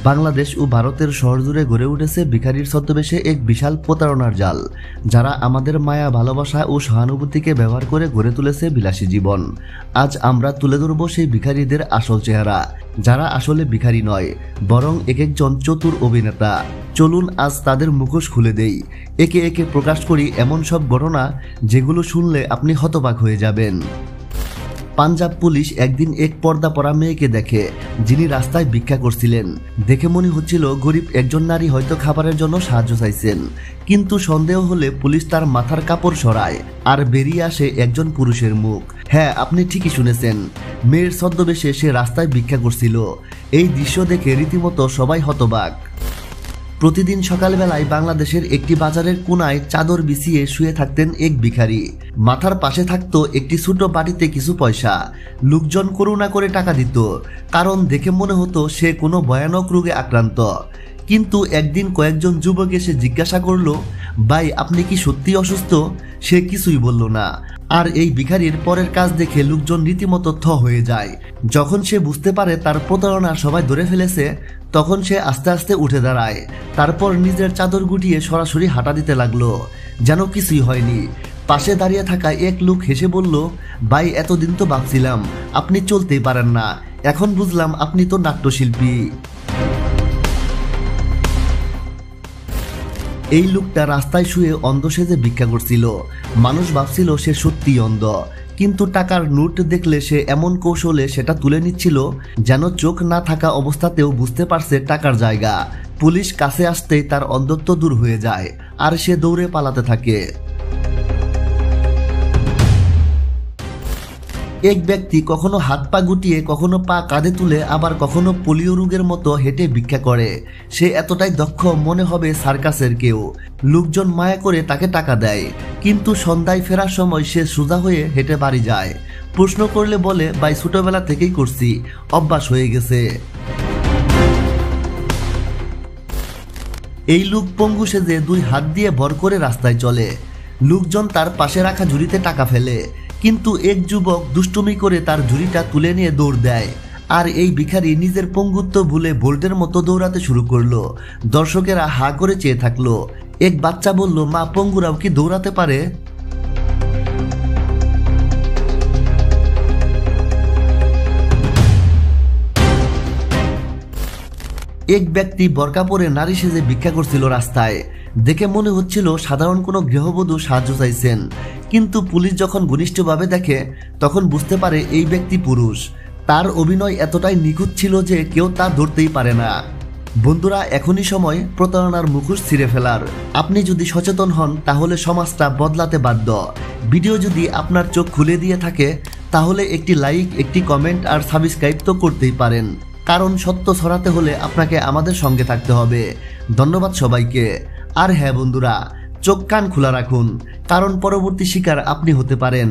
বাংলাদেশ ও ভারতের শহর জুড়ে গড়ে উঠেছে ভিখারির ছদ্মবেশে এক বিশাল প্রতারণার জাল, যারা আমাদের মায়া, ভালোবাসা ও সহানুভূতিকে ব্যবহার করে গড়ে তুলেছে বিলাসী জীবন। আজ আমরা তুলে ধরব সেই ভিখারিদের আসল চেহারা, যারা আসলে ভিখারি নয়, বরং এক একজন চতুর অভিনেতা। চলুন আজ তাদের মুখোশ খুলে দেই, একে একে প্রকাশ করি এমন সব ঘটনা যেগুলো শুনলে আপনি হতবাক হয়ে যাবেন। পাঞ্জাব পুলিশ একদিন এক পর্দা পরা মেয়েকে দেখে, যিনি রাস্তায় ভিক্ষা করছিলেন। দেখে মনে হচ্ছিল গরিব একজন নারী হয়তো খাবারের জন্য সাহায্য চাইছেন, কিন্তু সন্দেহ হলে পুলিশ তার মাথার কাপড় সরায় আর বেরিয়ে আসে একজন পুরুষের মুখ। হ্যাঁ, আপনি ঠিকই শুনেছেন, মেয়ের ছদ্মবেশে সে রাস্তায় ভিক্ষা করছিল। এই দৃশ্য দেখে রীতিমতো সবাই হতবাক। প্রতিদিন সকালবেলায় বাংলাদেশের একটি বাজারের কোনায় চাদর বিছিয়ে শুয়ে থাকতেন এক ভিখারি। মাথার পাশে থাকতো একটি ছোট বাটিতে কিছু পয়সা। লোকজন করুণা করে টাকা দিত, কারণ দেখে মনে হতো সে কোনো ভয়ানক রোগে আক্রান্ত। কিন্তু একদিন কয়েকজন যুবক এসে জিজ্ঞাসা করলো, ভাই আপনি কি সত্যি অসুস্থ? সে কিছুই বলল না। আর এই ভিখারির পরের কাজ দেখে লোকজন রীতিমতো থ হয়ে যায়। যখন সে বুঝতে পারে তার প্রতারণা সবাই ধরে ফেলেছে, তখন সে আস্তে আস্তে উঠে দাঁড়ায়। তারপর নিজের চাদর গুটিয়ে সরাসরি হাঁটা দিতে লাগলো, যেন কিছুই হয়নি। পাশে দাঁড়িয়ে থাকা এক লোক হেসে বলল, ভাই এতদিন তো ভাবছিলাম আপনি চলতেই পারেন না, এখন বুঝলাম আপনি তো নাট্যশিল্পী। এই লোকটা রাস্তায় শুয়ে অন্ধ সেজে ভিক্ষা করছিল। মানুষ ভাবছিল সে সত্যিই অন্ধ, কিন্তু টাকার নোট দেখলে সে এমন কৌশলে সেটা তুলে নিচ্ছিল যেন চোখ না থাকা অবস্থাতেও বুঝতে পারছে টাকার জায়গা। পুলিশ কাছে আসতেই তার অন্ধত্ব দূর হয়ে যায় আর সে দৌড়ে পালাতে থাকে। এক ব্যক্তি কখনো হাত পা গুটিয়ে, কখনো পা কাঁধে তুলে, আবার কখনো পোলিও রোগের মতো হেঁটে ভিক্ষা করে। সে এতটাই দক্ষ মনে হবে সার্কাসের কেউ। লোকজন মায়া করে তাকে টাকা দেয়, কিন্তু সন্ধ্যায় ফেরার সময় সে সোজা হয়ে হেঁটে বাড়ি যায়। প্রশ্ন করলে বলে, ভাই ছোটবেলা থেকেই করছি, অভ্যাস হয়ে গেছে। এই লোক পঙ্গু সেজে দুই হাত দিয়ে ভর করে রাস্তায় চলে। লোকজন তার পাশে রাখা ঝুড়িতে টাকা ফেলে, কিন্তু এক যুবক দুষ্টুমি করে তার ঝুড়িটা তুলে নিয়ে দৌড় দেয়। আর এই ভিখারি নিজের পঙ্গুত্ব ভুলে ভোল্টের মতো দৌড়াতে শুরু করলো। দর্শকেরা হা করে চেয়ে থাকলো। এক বাচ্চা বলল, মা পঙ্গুরাও কি দৌড়াতে পারে? এক ব্যক্তি বোরকা পরে নারী সেজে ভিক্ষা করছিল রাস্তায়। দেখে মনে হচ্ছিল সাধারণ কোনো গৃহবধূ সাহায্য চাইছেন, কিন্তু পুলিশ যখন ঘনিষ্ঠভাবে দেখে তখন বুঝতে পারে এই ব্যক্তি পুরুষ। তার অভিনয় এতটাই নিখুঁত ছিল যে কেউ তা ধরতেই পারে না। বন্ধুরা, এখনই সময় প্রতারণার মুখোশ ছিঁড়ে ফেলার। আপনি যদি সচেতন হন তাহলে সমাজটা বদলাতে বাধ্য। ভিডিও যদি আপনার চোখ খুলে দিয়ে থাকে তাহলে একটি লাইক, একটি কমেন্ট আর সাবস্ক্রাইব তো করতেই পারেন, কারণ সত্য ছড়াতে হলে আপনাকে আমাদের সঙ্গে থাকতে হবে। ধন্যবাদ সবাইকে। আর হ্যাঁ বন্ধুরা, চোখ কান খোলা রাখুন, কারণ পরবর্তী শিকার আপনি হতে পারেন।